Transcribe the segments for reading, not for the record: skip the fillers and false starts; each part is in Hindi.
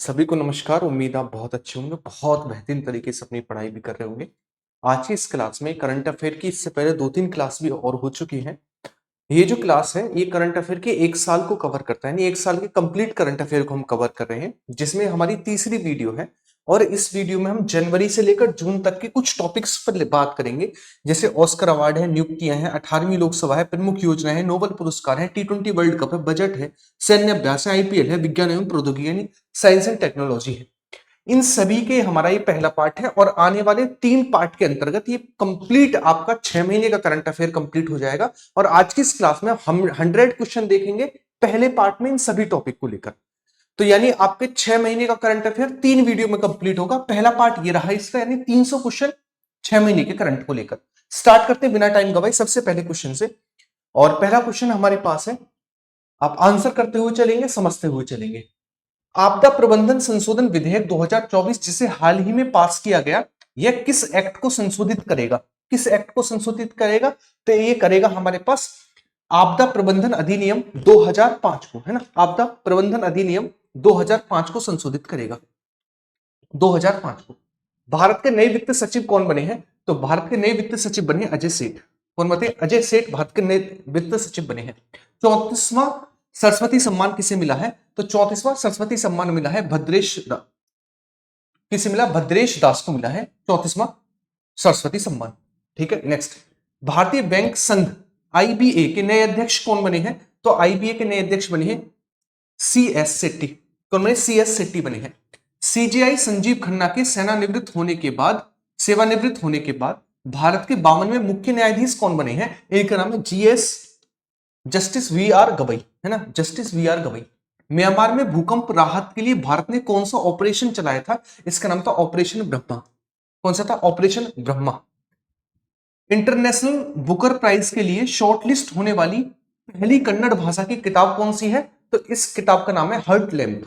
सभी को नमस्कार। उम्मीद आप बहुत अच्छे होंगे, बहुत बेहतरीन तरीके से अपनी पढ़ाई भी कर रहे होंगे। आज की इस क्लास में करंट अफेयर की इससे पहले 2-3 क्लास भी और हो चुकी हैं। ये जो क्लास है ये करंट अफेयर के 1 साल को कवर करता है, यानी 1 साल के कंप्लीट करंट अफेयर को हम कवर कर रहे हैं, जिसमें हमारी तीसरी वीडियो है। और इस वीडियो में हम जनवरी से लेकर जून तक के कुछ टॉपिक्स पर बात करेंगे, जैसे ऑस्कर अवार्ड है, नियुक्तियां हैं, 18वीं लोकसभा है, प्रमुख योजना है, नोबेल पुरस्कार है, T20 वर्ल्ड कप है, बजट है, सैन्य अभ्यास है, आईपीएल है, विज्ञान एवं प्रौद्योगिकी यानी साइंस एंड टेक्नोलॉजी है। इन सभी के हमारा ये पहला पार्ट है और आने वाले 3 पार्ट के अंतर्गत ये कंप्लीट आपका 6 महीने का करंट अफेयर कंप्लीट हो जाएगा। और आज की इस क्लास में हम 100 क्वेश्चन देखेंगे पहले पार्ट में इन सभी टॉपिक को लेकर। तो यानी आपके 6 महीने का करंट अफेयर 3 वीडियो में कंप्लीट होगा। पहला पार्ट ये रहा इसका, यानी 300 क्वेश्चन 6 महीने के करंट को लेकर। स्टार्ट करते हैं बिना टाइम गवाए सबसे पहले क्वेश्चन से। और पहला क्वेश्चन हमारे पास है, आप आंसर करते हुए चलेंगे, समझते हुए चलेंगे। आपदा प्रबंधन संशोधन विधेयक 2024 जिसे हाल ही में पास किया गया, यह किस एक्ट को संशोधित करेगा? किस एक्ट को संशोधित करेगा? तो ये करेगा हमारे पास आपदा प्रबंधन अधिनियम 2005 को, है ना। आपदा प्रबंधन अधिनियम 2005 को संशोधित करेगा, 2005 को। भारत के नए वित्त सचिव कौन बने हैं? तो भारत के नए वित्त सचिव बने अजय सेठ। कौन बने? अजय सेठ भारत के नए वित्त सचिव बने हैं। 34वां सरस्वती सम्मान किसे मिला है? तो 34वां सरस्वती सम्मान मिला है किसे मिला? भद्रेश दास को मिला है 34वां सरस्वती सम्मान। ठीक है, नेक्स्ट। भारतीय बैंक संघ आईबीए के नए अध्यक्ष कौन बने हैं? तो आईबीए के नए अध्यक्ष बने हैं सीएस शेट्टी। कौन बने? सीएस शेट्टी बने हैं। सीजेआई संजीव खन्ना के सेवानिवृत्त होने के बाद भारत के 52वें मुख्य न्यायाधीश कौन बने हैं? इनका नाम है जस्टिस वी आर गवई, है ना, justice V R Gavai. Myanmar में भूकंप राहत के लिए भारत ने कौन सा ऑपरेशन चलाया था? इसका नाम था ऑपरेशन ब्रह्मा। कौन सा था? Operation Brahma. International Booker prize के लिए शॉर्टलिस्ट होने वाली पहली कन्नड़ भाषा की किताब कौन सी है? तो इस किताब का नाम है हर्ट लैम्प।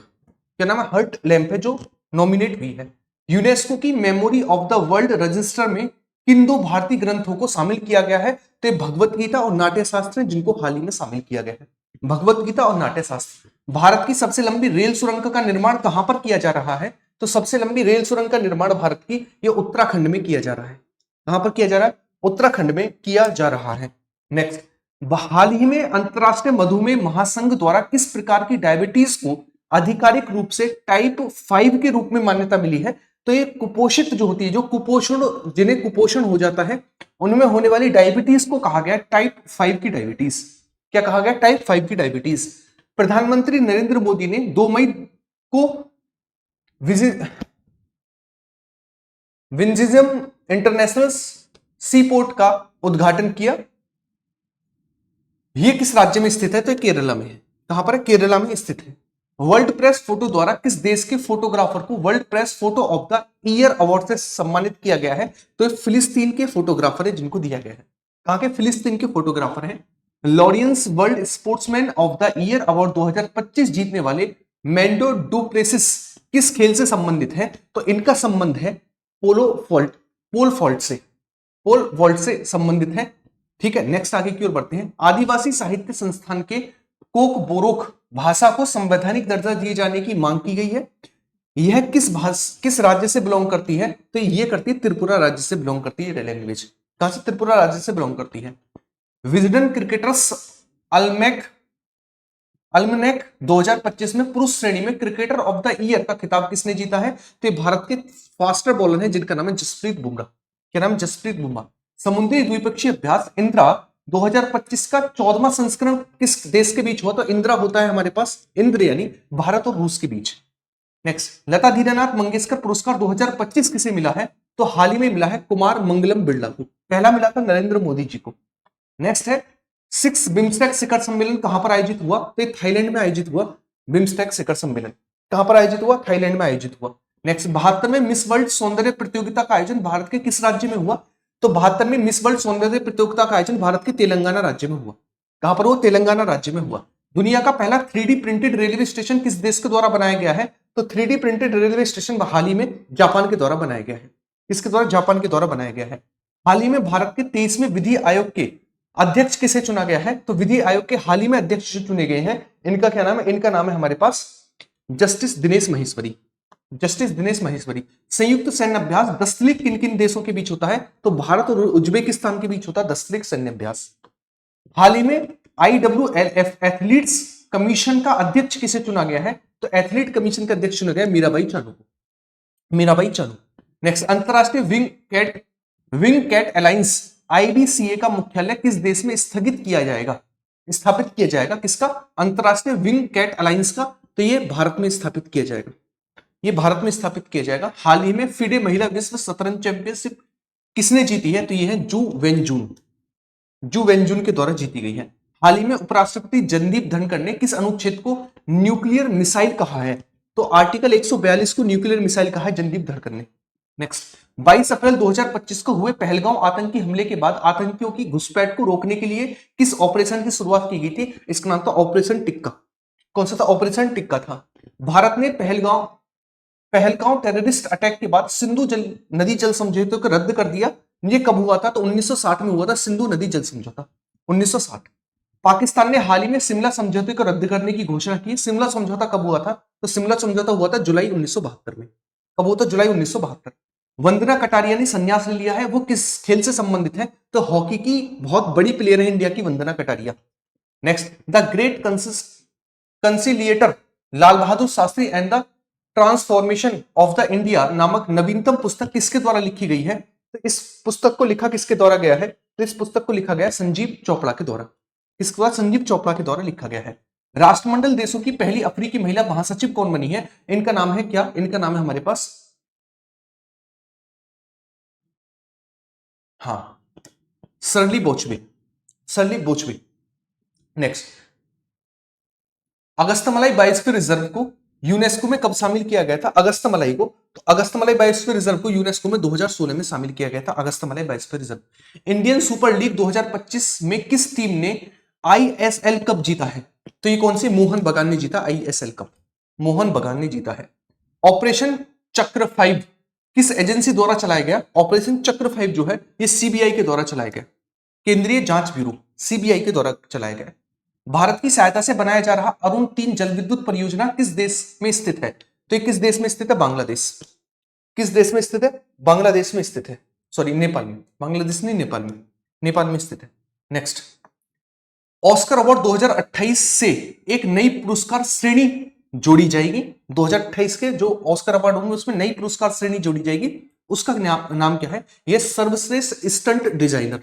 क्या नाम है? हर्ट लैम्प है जो नॉमिनेट हुई है। यूनेस्को की memory of the world register में किन 2 भारतीय ग्रंथों को शामिल किया गया है? तो भगवत गीता और नाट्य शास्त्र, जिनको हाल ही में शामिल किया गया है। भगवत गीता और नाट्य शास्त्र। भारत की सबसे लंबी रेल सुरंग का निर्माण कहां पर किया जा रहा है? तो सबसे लंबी रेल सुरंग का निर्माण भारत की ये उत्तराखंड में किया जा रहा है। कहां पर किया जा रहा है? उत्तराखंड में किया जा रहा है। नेक्स्ट। हाल ही में अंतरराष्ट्रीय मधुमेह महासंघ द्वारा किस प्रकार की डायबिटीज को आधिकारिक रूप से टाइप 5 के रूप में मान्यता मिली है? तो ये कुपोषित जो होती है, जो कुपोषण, जिन्हें कुपोषण हो जाता है, उनमें होने वाली डायबिटीज को कहा गया टाइप 5 की डायबिटीज। क्या कहा गया? टाइप 5 की डायबिटीज। प्रधानमंत्री नरेंद्र मोदी ने 2 मई को विंझियम इंटरनेशनल सी पोर्ट का उद्घाटन किया। यह किस राज्य में स्थित है? तो केरला में है। कहां पर है? केरला में स्थित है। वर्ल्ड प्रेस फोटो द्वारा किस देश के फोटोग्राफर को world press photo of the year award से सम्मानित किया गया है? तो फिलिस्तीन के फोटोग्राफर है जिनको दिया गया है। कहां के? फिलिस्तीन के फोटोग्राफर हैं। Laureus world sportsman of the year award 2025 जीतने वाले मैंडो डुप्लेसिस किस खेल से संबंधित है? तो इनका संबंध है पोल वॉल्ट से संबंधित है। ठीक है, नेक्स्ट आगे की ओर बढ़ते हैं। आदिवासी साहित्य संस्थान के कोक बोरोक भाषा को संवैधानिक दर्जा दिए जाने की मांग की गई है। यह किस राज्य से बिलोंग करती है? तो ये करती है त्रिपुरा राज्य से बिलोंग करती है लैंग्वेज। कहां से? त्रिपुरा राज्य से बिलोंग करती है। विजडन क्रिकेटर्स अल्मनेक 2025 में पुरुष श्रेणी में क्रिकेटर ऑफ द ईयर का खिताब किसने जीता है? तो ये भारत के फास्टर बॉलर हैं जिनका नाम है जसप्रीत बुमराह। क्या नाम है? जसप्रीत बुमराह। समुद्री द्विपक्षीय अभ्यास इंदिरा 2025 का 14वां संस्करण किस देश के बीच हुआ? तो इंदिरा होता है हमारे पास, इंद्र यानी भारत और रूस के बीच। नेक्स्ट। लता दीनानाथ मंगेशकर पुरस्कार 2025 किसे मिला है? तो हाल ही में मिला है कुमार मंगलम बिरला को। पहला मिला था नरेंद्र मोदी जी को। नेक्स्ट है 6 बिम्स्टेक शिखर सम्मेलन कहां पर आयोजित हुआ? तो थाईलैंड में आयोजित हुआ। बिम्स्टेक शिखर सम्मेलन कहां पर आयोजित हुआ? थाईलैंड में आयोजित हुआ। नेक्स्ट। 72वें मिस वर्ल्ड सौंदर्य प्रतियोगिता का आयोजन भारत के किस राज्य में हुआ? तो 72वें मिस वर्ल्ड सौंदर्य प्रतियोगिता का आयोजन भारत के तेलंगाना राज्य में हुआ। कहां पर? वो तेलंगाना राज्य में हुआ। दुनिया का पहला 3D प्रिंटेड रेलवे स्टेशन किस देश के द्वारा बनाया गया है? तो 3D प्रिंटेड रेलवे स्टेशन हाल ही में जापान के द्वारा बनाया गया है। किसके द्वारा? जापान के द्वारा बनाया गया है। हाल ही में भारत के 23वें विधि आयोग के अध्यक्ष किसे चुना गया है? तो विधि आयोग के हाल ही में अध्यक्ष चुने गए हैं, इनका क्या नाम है? इनका नाम है हमारे पास जस्टिस दिनेश महेश्वरी। जस्टिस दिनेश माहेश्वरी। संयुक्त सैन्य अभ्यास दस्तलिक किन किन देशों के बीच होता है? तो भारत और उज्बेकिस्तान के बीच होता है दस्तलिक सैन्य अभ्यास। हाल ही में IWLF एथलीट्स कमीशन का अध्यक्ष किसे चुना गया है? तो एथलीट कमीशन का अध्यक्ष चुना गया मीराबाई चानू को। मीराबाई चानू। नेक्स्ट, अंतरराष्ट्रीय विंग कैट अलायंस IBCA का मुख्यालय किस देश में स्थगित किया जाएगा, स्थापित किया जाएगा? किसका? अंतरराष्ट्रीय विंग कैट अलायंस का। तो ये भारत में स्थापित किया जाएगा, ये भारत में स्थापित किया जाएगा। हाल ही में FIDE महिला विश्व शतरंज चैंपियनशिप किसने जीती है? तो ये है जू वेनजून के द्वारा जीती गई है। हाल ही में उपराष्ट्रपति जगदीप धनखड़ ने किस अनुच्छेद को न्यूक्लियर मिसाइल कहा है? तो आर्टिकल 142 को न्यूक्लियर मिसाइल कहा है जगदीप धनखड़ ने। नेक्स्ट, 22 अप्रैल 2025 को हुए पहलगांव आतंकी हमले के बाद आतंकियों की घुसपैठ को रोकने के लिए किस ऑपरेशन की शुरुआत की गई थी? इसका नाम था ऑपरेशन टिक्का। कौन सा था? ऑपरेशन टिक्का था। भारत ने पहलगांव टेररिस्ट अटैक के बाद सिंधु नदी जल समझौते को रद्द कर दिया। ये कब हुआ था? तो 1960 में हुआ था सिंधु नदी जल समझौता, 1960। पाकिस्तान ने हाल ही में शिमला समझौते को रद्द करने की घोषणा की। शिमला समझौता कब हुआ था? तो शिमला समझौता हुआ था जुलाई 1972 में। कब हुआ था? जुलाई 1972। वंदना कटारिया ने संन्यास ले लिया है, वो किस खेल से संबंधित है? तो हॉकी की बहुत बड़ी प्लेयर है इंडिया की Vandana Kataria. Next, the great conciliator Lal Bahadur Shastri and the transformation of the India नामक नवीनतम पुस्तक किसके द्वारा लिखी गई है? तो इस पुस्तक को लिखा किसके द्वारा गया है? तो इस पुस्तक को लिखा गया संजीव चोपड़ा के द्वारा। किसके द्वारा? संजीव चोपड़ा के द्वारा लिखा गया है। राष्ट्रमंडल देशों की पहली अफ्रीकी महिला महासचिव कौन बनी है? इनका नाम है क्या? इनका नाम है हमारे पास, हाँ, सरली बोचवे। नेक्स्ट, अगस्तमलाई बायोस्फीयर रिजर्व को यूनेस्को में कब शामिल किया गया था? अगस्तमलाई बायोस्फीयर रिजर्व को यूनेस्को में 2016 में शामिल किया गया था, Agasthyamalai biosphere reserve. Indian super league 2025 में किस टीम ने ISL कप जीता है? तो ये कौन सी? मोहन बगान ने जीता ISL कप, मोहन बगान ने जीता है। ऑपरेशन चक्र 5 किस एजेंसी द्वारा चलाया गया? ऑपरेशन चक्र 5 जो है ये CBI के द्वारा चलाया गया, केंद्रीय जांच ब्यूरो CBI के द्वारा चलाया गया। भारत की सहायता से बनाया जा रहा अरुण 3 जल विद्युत परियोजना किस देश में स्थित है? तो किस देश में स्थित है? बांग्लादेश। किस देश में स्थित है? बांग्लादेश में स्थित है, सॉरी नेपाल में, बांग्लादेश नहीं, नेपाल में स्थित है। नेक्स्ट, ऑस्कर अवार्ड 2028 से एक नई पुरस्कार श्रेणी जोड़ी जाएगी। 2028 के जो ऑस्कर अवार्ड होंगे उसमें नई पुरस्कार श्रेणी जोड़ी जाएगी, उसका नाम क्या है? यह सर्वश्रेष्ठ स्टंट डिजाइनर,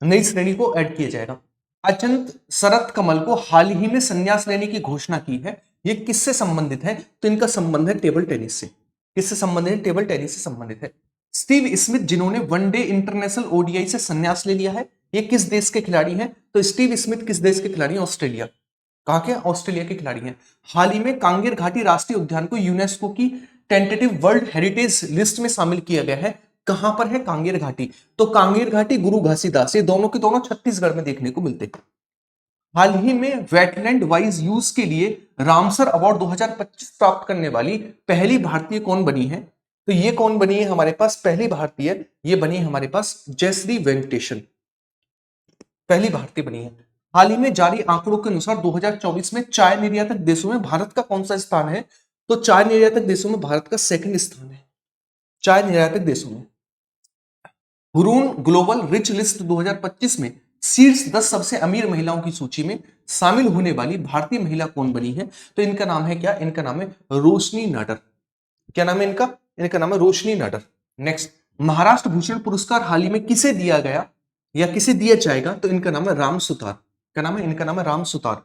नई श्रेणी को ऐड किया जाएगा। अचंत शरत कमल को हाल ही में संन्यास लेने की घोषणा की है, ये किससे संबंधित है? तो इनका संबंध है टेबल टेनिस से। किससे संबंधित है? टेबल टेनिस से संबंधित है। स्टीव स्मिथ जिन्होंने वनडे इंटरनेशनल ODI से संन्यास ले लिया है, ये किस देश के खिलाड़ी हैं? तो स्टीव स्मिथ किस देश के खिलाड़ी हैं? ऑस्ट्रेलिया। कहां के? ऑस्ट्रेलिया के खिलाड़ी हैं। हाल ही में कांगेर घाटी राष्ट्रीय उद्यान को यूनेस्को की टेंटेटिव वर्ल्ड हेरिटेज लिस्ट में शामिल किया गया है। कहां पर है कांगेर घाटी? तो कांगेर घाटी, गुरु घासीदास, ये दोनों के दोनों छत्तीसगढ़ में देखने को मिलते हैं। हाल ही में वेटलैंड वाइज यूज के लिए रामसर अवार्ड 2025 प्राप्त करने वाली पहली भारतीय कौन बनी है? तो ये कौन बनी है हमारे पास? पहली भारतीय ये बनी है हमारे पास जयश्री वेंकटेशन, पहली भारतीय बनी है। हाल ही में जारी आंकड़ों के अनुसार 2024 में चाय निर्यातक देशों में भारत का कौन सा स्थान है? तो चाय निर्यातक देशों में भारत का सेकंड स्थान है, चाय निर्यातक देशों में। हुरून ग्लोबल रिच लिस्ट 2025 में शीर्ष 10 सबसे अमीर महिलाओं की सूची में शामिल होने वाली भारतीय महिला कौन बनी है? तो इनका नाम है क्या? इनका नाम है रोशनी नाडर। क्या नाम है इनका? इनका नाम है रोशनी नाडर। नेक्स्ट, महाराष्ट्र भूषण पुरस्कार हाल ही में किसे दिया गया या किसे दिया जाएगा? तो इनका नाम है राम सुतार। क्या नाम है? इनका नाम है राम सुतार।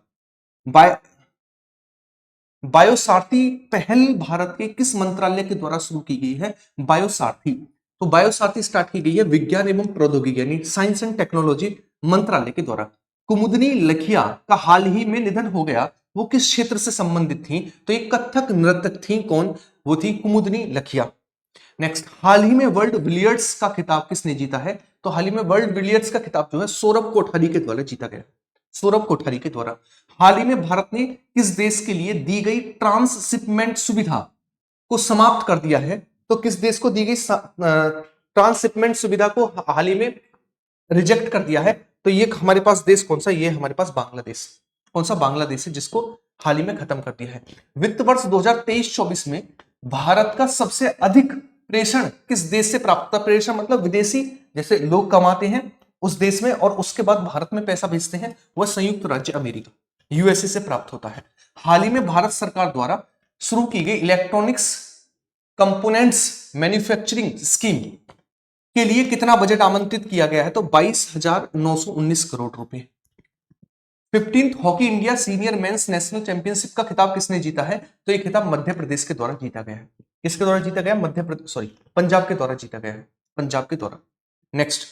बायोसारथी पहल भारत के किस मंत्रालय के द्वारा शुरू की गई है? बायोसारथी, तो बायोसारथी स्टार्ट की गई है विज्ञान एवं प्रौद्योगिकी यानी साइंस एंड टेक्नोलॉजी मंत्रालय के द्वारा। कुमुदनी लखिया का हाल ही में निधन हो गया, वो किस क्षेत्र से संबंधित थी? तो एक कथक नर्तक थी। कौन? वो थी कुमुदनी लखिया। नेक्स्ट, हाल ही में वर्ल्ड बिलियर्ड्स का खिताब किसने जीता है? तो हाल ही में वर्ल्ड बिलियर्ड्स का खिताब जो है सौरभ कोठारी के द्वारा जीता गया, सौरभ कोठारी के द्वारा। हाल ही में भारत ने किस देश के लिए दी गई ट्रांसशिपमेंट सुविधा को समाप्त कर दिया है? तो किस देश को दी गई ट्रांसशिपमेंट सुविधा को हाल ही में रिजेक्ट कर दिया है? तो ये हमारे पास देश कौन सा? ये हमारे पास बांग्लादेश। कौन सा? बांग्लादेश है, जिसको हाल ही में खत्म कर दिया है। वित्त वर्ष 2023-24 में भारत का सबसे अधिक प्रेषण किस देश से प्राप्त होता? प्रेषण मतलब विदेशी जैसे लोग कमाते हैं उस देश में और उसके बाद भारत में पैसा भेजते हैं, वह संयुक्त राज्य अमेरिका यूएसए से प्राप्त होता है। हाल ही में भारत सरकार द्वारा शुरू की गई इलेक्ट्रॉनिक्स कंपोनेंट्स मैन्युफैक्चरिंग स्कीम के लिए कितना बजट आमंत्रित किया गया है? तो 22,919 करोड़ रुपए। 15th hockey India senior mains national championship का खिताब किसने जीता है? तो ये खिताब मध्य प्रदेश के द्वारा जीता गया है। किसके द्वारा जीता गया? पंजाब के द्वारा जीता गया है, पंजाब के द्वारा। नेक्स्ट,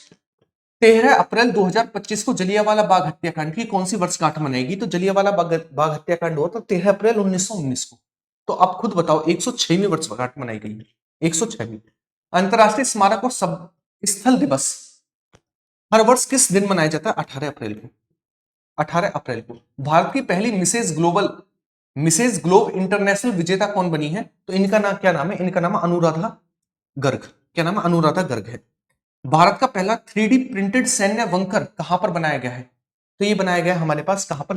13 अप्रैल 2025 को जलियांवाला बाग हत्याकांड की कौन सी वर्षगांठ मनाएगी? तो जलियांवाला बाग हत्याकांड हुआ था 13 अप्रैल 1919 को। तो आप खुद बताओ 106वीं वर्षगांठ मनाई गई है, 106वीं। अंतरराष्ट्रीय स्मारक और सब स्थल दिवस हर वर्ष किस दिन मनाया जाता है? 18 अप्रैल को। 18 अप्रैल को। भारत की पहली मिसेज ग्लोब इंटरनेशनल विजेता कौन बनी है? तो इनका नाम क्या नाम है? इनका नाम अनुराधा गर्ग। क्या नाम है? अनुराधा गर्ग है। भारत का पहला 3D प्रिंटेड सैन्य बंकर कहां पर बनाया गया है? तो ये बनाया गया है हमारे पास कहां पर?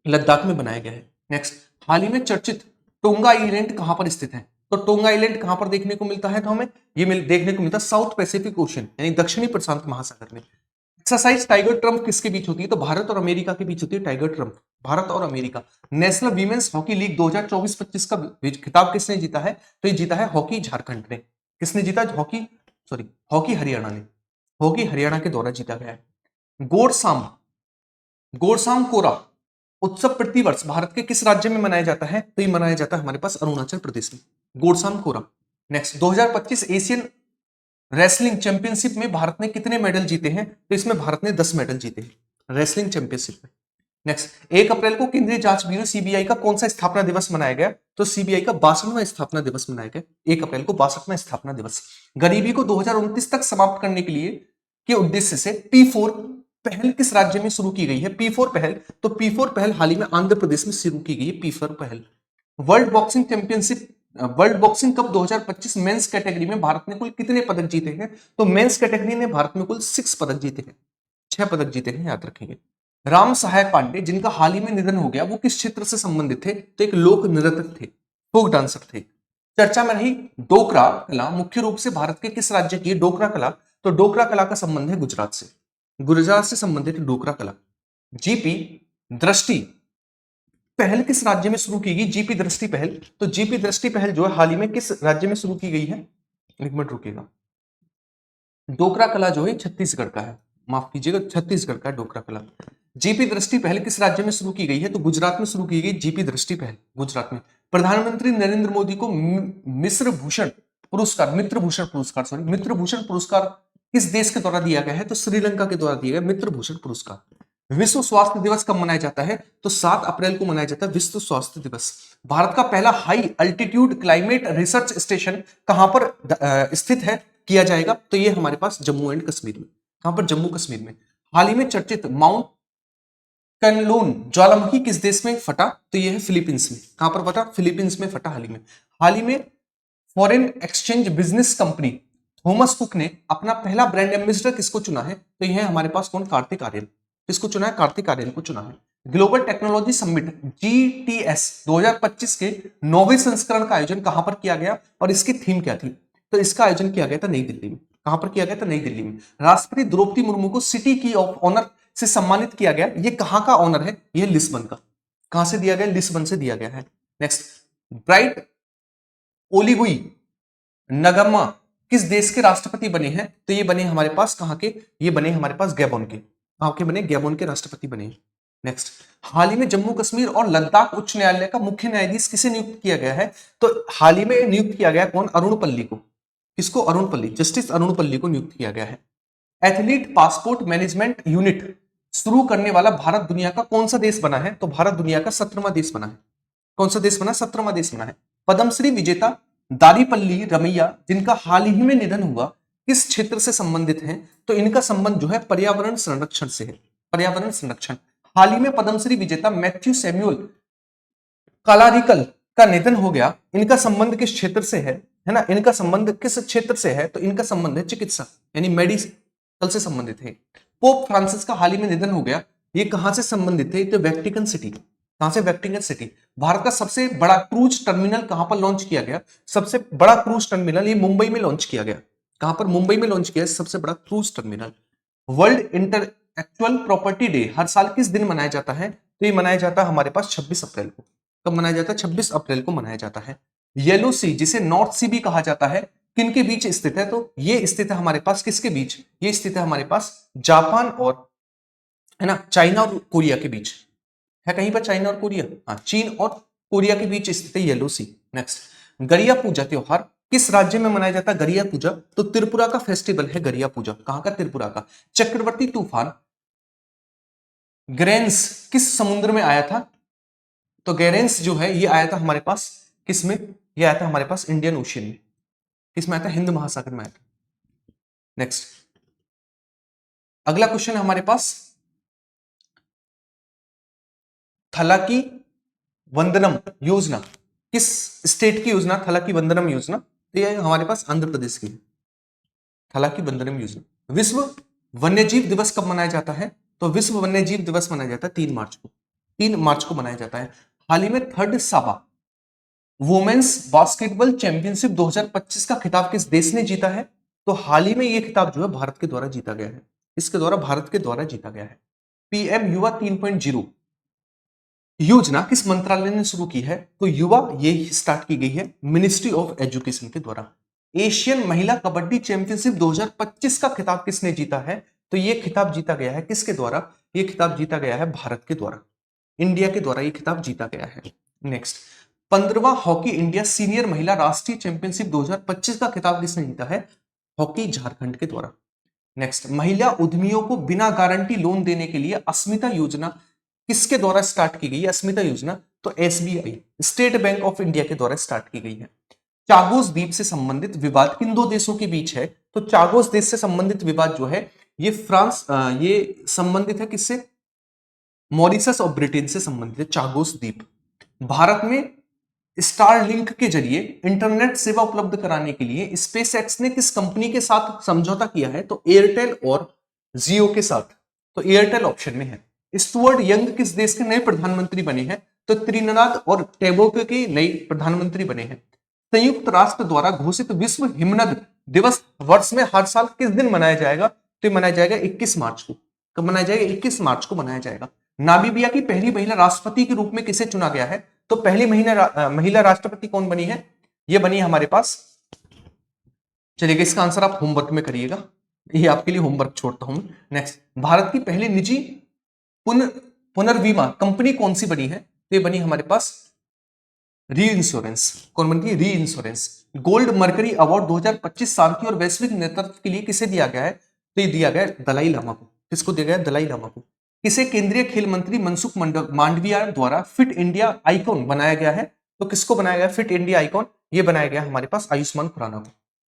लद्दाख में बनाया गया है। नेक्स्ट, हाल ही में चर्चित टोंगा आइलैंड कहां पर स्थित है? तो टोंगा आइलैंड कहां पर देखने को मिलता है? तो हमें ये देखने को मिलता है साउथ पैसिफिक ओशन यानी दक्षिणी प्रशांत महासागर में। एक्सरसाइज टाइगर ट्रम्प किसके बीच होती है? तो भारत और अमेरिका के बीच होती है टाइगर ट्रम्प, भारत और America. National women's hockey league 2024-25 का खिताब किसने जीता है? तो ये जीता है हॉकी झारखंड ने। किसने जीता? हॉकी हरियाणा ने। हॉकी हरियाणा के द्वारा जीता गया है। गोड़साम कोरा उत्सव प्रतिवर्ष भारत के किस राज्य में मनाया जाता है? तो ये मनाया जाता है हमारे पास अरुणाचल प्रदेश में, गोड़साम कोरा। नेक्स्ट, 2025 एशियन रेसलिंग चैंपियनशिप में भारत ने कितने मेडल जीते हैं? तो इसमें भारत ने 10 मेडल जीते हैं रेसलिंग चैंपियनशिप में। नेक्स्ट, 1 अप्रैल को केंद्रीय जांच ब्यूरो सीबीआई का कौन सा स्थापना दिवस मनाया गया? तो सीबीआई का 62वां स्थापना दिवस मनाया गया 1 अप्रैल को, 62वां स्थापना दिवस। गरीबी को 2029 तक समाप्त करने के लिए के उद्देश्य से P4 पहल किस राज्य में शुरू की गई है? P4 पहल, तो P4 पहल हाल ही में आंध्र प्रदेश में शुरू की गई है P4 पहल। World boxing cup 2025 men's category में भारत ने कुल कितने पदक जीते हैं? तो मेंस कैटेगरी ने भारत में कुल 6 पदक जीते हैं, 6 पदक जीते हैं, याद रखेंगे। राम सहाय पांडे जिनका हाल ही में निधन हो गया, वो किस क्षेत्र से संबंधित थे? तो एक लोक नर्तक थे, फोक डांसर थे। चर्चा में रही डोकरा कला मुख्य रूप से भारत के किस राज्य की? डोकरा कला, तो डोकरा कला का संबंध है गुजरात से संबंधित डोकरा कला। जीपी दृष्टि पहल किस राज्य में शुरू की गई? जीपी दृष्टि पहल, तो जीपी दृष्टि पहल जो है हाल ही में किस राज्य में शुरू की गई है? एक मिनट रुकिएगा। डोकरा कला जो है छत्तीसगढ़ का है, माफ कीजिएगा, छत्तीसगढ़ का डोकरा कला। जीपी दृष्टि पहल किस राज्य में शुरू की गई है? तो गुजरात में शुरू की गई जीपी दृष्टि पहल, गुजरात में। प्रधानमंत्री नरेंद्र मोदी को मित्र भूषण पुरस्कार किस देश के द्वारा दिया गया है? तो श्रीलंका के द्वारा दिया गया मित्र भूषण पुरस्कार। विश्व स्वास्थ्य दिवस कब मनाया जाता है? तो 7 अप्रैल को मनाया जाता है विश्व स्वास्थ्य दिवस। भारत का पहला high altitude climate research station कहां पर स्थित है, किया जाएगा? तो ये हमारे पास जम्मू एंड कश्मीर में। कहां पर? जम्मू कश्मीर में। हाल ही में चर्चित माउंट कैनलून ज्वालामुखी किस देश में फटा? तो ये है फिलीपींस में। कहां पर फटा? फिलीपींस में फटा हाल ही में foreign exchange business company Thomas cook ने अपना पहला ब्रांड एम्बेसडर किसको चुना है? तो यह है हमारे पास कौन? कार्तिक आर्यन। किसको चुना है? कार्तिक आर्यन को चुना है। ग्लोबल टेक्नोलॉजी समिट GTS 2025 के 9वें संस्करण का आयोजन कहां पर किया गया और इसकी थीम क्या थी? तो इसका आयोजन किया गया था नई दिल्ली में। कहां पर किया गया था? नई दिल्ली में। राष्ट्रपति द्रौपदी मुर्मू को सिटी की ऑफ ऑनर से सम्मानित किया गया। ये कहां का ऑनर है? यह लिस्बन का। कहां से दिया गया? लिस्बन से दिया गया है। नेक्स्ट, ब्राइट ओलिगुई नगमा किस देश के राष्ट्रपति बने हैं? तो ये बने हमारे पास कहां के? ये बने हमारे पास गैबोन के। कहां के बने? गैबोन के राष्ट्रपति बने। नेक्स्ट, हाल ही में जम्मू कश्मीर और लद्दाख उच्च न्यायालय का मुख्य न्यायाधीश किसे नियुक्त किया गया है? तो हाल ही में नियुक्त किया गया कौन? अरुणपल्ली को। किसको? अरुणपल्ली, जस्टिस अरुणपल्ली को नियुक्त किया गया है। एथलीट पासपोर्ट मैनेजमेंट यूनिट शुरू करने वाला भारत दुनिया का कौन सा देश बना है? तो भारत दुनिया का 17वां देश बना है। कौन सा देश बना? 17वां देश बना है। पद्मश्री विजेता दारीपल्ली रमैया जिनका हाल ही में निधन हुआ, किस क्षेत्र से संबंधित हैं? तो इनका संबंध जो है पर्यावरण संरक्षण से है, पर्यावरण संरक्षण। हाल ही में पद्मश्री विजेता मैथ्यू सैमुअल कालारिकल का निधन हो गया। इनका संबंध किस क्षेत्र से है ना? इनका संबंध किस क्षेत्र से है? तो इनका संबंध है चिकित्सा यानी मेडिकल से संबंधित है। पोप फ्रांसिस का हाल ही में निधन हो गया। ये कहां से संबंधित है? तो वेटिकन सिटी, कहां से? Vatican city. भारत का सबसे बड़ा क्रूज टर्मिनल कहां पर लॉन्च किया गया? सबसे बड़ा क्रूज टर्मिनल ये मुंबई में लॉन्च किया गया। कहां पर? मुंबई में लॉन्च किया सबसे बड़ा cruise terminal. World intellectual property day हर साल किस दिन मनाया जाता है? तो ये मनाया जाता है हमारे पास 26 अप्रैल को। कब मनाया जाता है? 26 अप्रैल को मनाया जाता है। येलो सी जिसे नॉर्थ सी भी कहा जाता है, किन के बीच स्थित है? तो ये स्थित है हमारे पास किसके बीच? ये स्थित है हमारे पास जापान और, है ना, चाइना और कोरिया के बीच है। कहीं पर चाइना और कोरिया, हाँ, चीन और कोरिया के बीच स्थित है येलो सी। नेक्स्ट, गरिया पूजा त्योहार किस राज्य में मनाया जाता है? गरिया पूजा तो त्रिपुरा का फेस्टिवल है गरिया पूजा। कहां का? त्रिपुरा का। चक्रवर्ती तूफान ग्रेन्स किस समुद्र में आया था? तो गेरेंस जो है ये आया था हमारे पास किस में? ये आया था हमारे पास इंडियन ओशियन में। किस में आया था? हिंद महासागर में आया था। नेक्स्ट, अगला क्वेश्चन है हमारे पास, थलाकी वंदनम योजना किस स्टेट की योजना? थलाकी वंदनम योजना तो ये हमारे पास आंध्र प्रदेश की। थलाकी वंदनम योजना। विश्व वन्यजीव दिवस कब मनाया जाता है? तो विश्व वन्यजीव दिवस मनाया जाता है 3 मार्च को। 3 मार्च को मनाया जाता है। हाल ही में थर्ड साबा वुमेन्स बास्केटबॉल चैंपियनशिप 2025 का खिताब किस देश ने जीता है? तो हाल ही में यह खिताब जो है भारत के द्वारा जीता गया है। इसके द्वारा भारत के द्वारा जीता गया है। पीएम युवा 3.0 योजना किस मंत्रालय ने शुरू की है? तो युवा ये स्टार्ट की गई है मिनिस्ट्री ऑफ एजुकेशन के द्वारा। एशियन महिला कबड्डी चैंपियनशिप 2025 का खिताब किसने जीता है? तो यह खिताब जीता गया है किसके द्वारा? यह खिताब जीता गया है भारत के द्वारा, इंडिया के द्वारा यह खिताब जीता गया है। नेक्स्ट, 15वां हॉकी इंडिया सीनियर महिला राष्ट्रीय चैंपियनशिप 2025 का खिताब किसने जीता है? हॉकी झारखंड के द्वारा। नेक्स्ट, महिला उद्यमियों को बिना गारंटी लोन देने के लिए अस्मिता योजना किसके द्वारा स्टार्ट की गई है? अस्मिता योजना तो SBI state bank of India के द्वारा स्टार्ट की गई है। चागोस द्वीप से संबंधित विवाद किन दो देशों के बीच है? तो चागोस देश से संबंधित विवाद जो है ये फ्रांस, ये संबंधित है किससे? मॉरिशस और ब्रिटेन से संबंधित है चागोस द्वीप। भारत में स्टारलिंक के जरिए इंटरनेट सेवा उपलब्ध कराने के लिए स्पेसएक्स ने किस कंपनी के साथ समझौता किया है? तो एयरटेल और जियो के साथ। तो एयरटेल ऑप्शन में है। स्टुअर्ट यंग किस देश के नए प्रधानमंत्री बने हैं? तो त्रिनिदाद और टोबैगो के नए प्रधानमंत्री बने हैं। संयुक्त राष्ट्र द्वारा घोषित विश्व हिमनद दिवस वर्ष में हर साल किस दिन मनाया जाएगा? तो मनाया जाएगा 21 मार्च को। कब मनाया जाएगा? 21 मार्च को मनाया जाएगा। नामीबिया की पहली महिला राष्ट्रपति के रूप में किसे चुना गया है? तो पहली महिला राष्ट्रपति कौन बनी है? ये बनी हमारे पास, चलिएगा इसका आंसर आप होमवर्क में करिएगा, ये आपके लिए होमवर्क छोड़ता हूं। नेक्स्ट, भारत की पहली निजी पुनर्बीमा कंपनी कौन सी बनी है? तो ये बनी हमारे पास री इंश्योरेंस। कौन बनी? री इंश्योरेंस। गोल्ड मर्करी अवार्ड 2025 शांति और वैश्विक नेतृत्व के लिए किसे दिया गया है? तो ये दिया गया दलाई लामा को। किसको दिया गया? दलाई लामा को। किसे केंद्रीय खेल मंत्री मनसुख मांडविया द्वारा फिट इंडिया आइकॉन बनाया गया है? तो किसको बनाया गया फिट इंडिया आइकॉन? ये बनाया गया हमारे पास आयुष्मान खुराना को।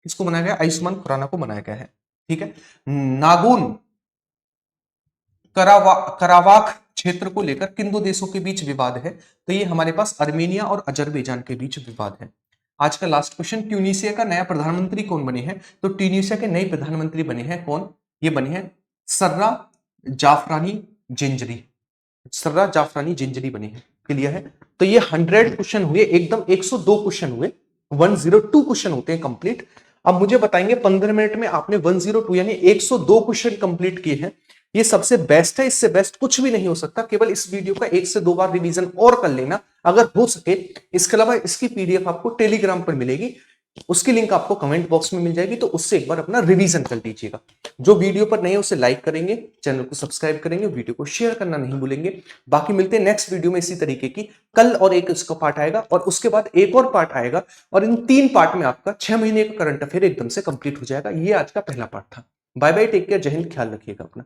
किसको बनाया गया? आयुष्मान खुराना को बनाया गया है। ठीक है। नागोन करावाख क्षेत्र को लेकर किन दो देशों के बीच विवाद है? तो ये हमारे पास अर्मेनिया और अजरबैजान के बीच विवाद है। आज का लास्ट क्वेश्चन, ट्यूनीशिया का नया प्रधानमंत्री कौन बने हैं? तो ट्यूनीशिया के नए प्रधानमंत्री बने हैं कौन? ये बने हैं सर्रा जाफरानी जिंजरी। सर्रा जाफरानी जिंजरी बने हैं। क्लियर है? तो ये 100 क्वेश्चन हुए, एकदम 102 क्वेश्चन हुए। 102 क्वेश्चन होते हैं कंप्लीट। अब मुझे बताएंगे 15 मिनट में आपने 102 यानी 102 क्वेश्चन कंप्लीट किए हैं। ये सबसे बेस्ट है, इससे बेस्ट कुछ भी नहीं हो सकता। केवल इस वीडियो का 1 से 2 बार रिवीजन और कर लेना अगर हो सके। इसके अलावा इसकी पीडीएफ आपको टेलीग्राम पर मिलेगी, उसकी लिंक आपको कमेंट बॉक्स में मिल जाएगी, तो उससे एक बार अपना रिवीजन कर लीजिएगा। जो वीडियो पर नहीं है उसे लाइक करेंगे, चैनल को सब्सक्राइब करेंगे, वीडियो को शेयर करना नहीं भूलेंगे। बाकी मिलते हैं नेक्स्ट वीडियो में इसी तरीके की। कल और एक इसका पार्ट आएगा और उसके बाद एक और पार्ट आएगा, और इन 3 पार्ट में आपका 6 महीने का करंट अफेयर एकदम से कंप्लीट हो जाएगा। ये आज का पहला पार्ट था। बाय बाय, टेक केयर, जय हिंद, ख्याल रखिएगा अपना।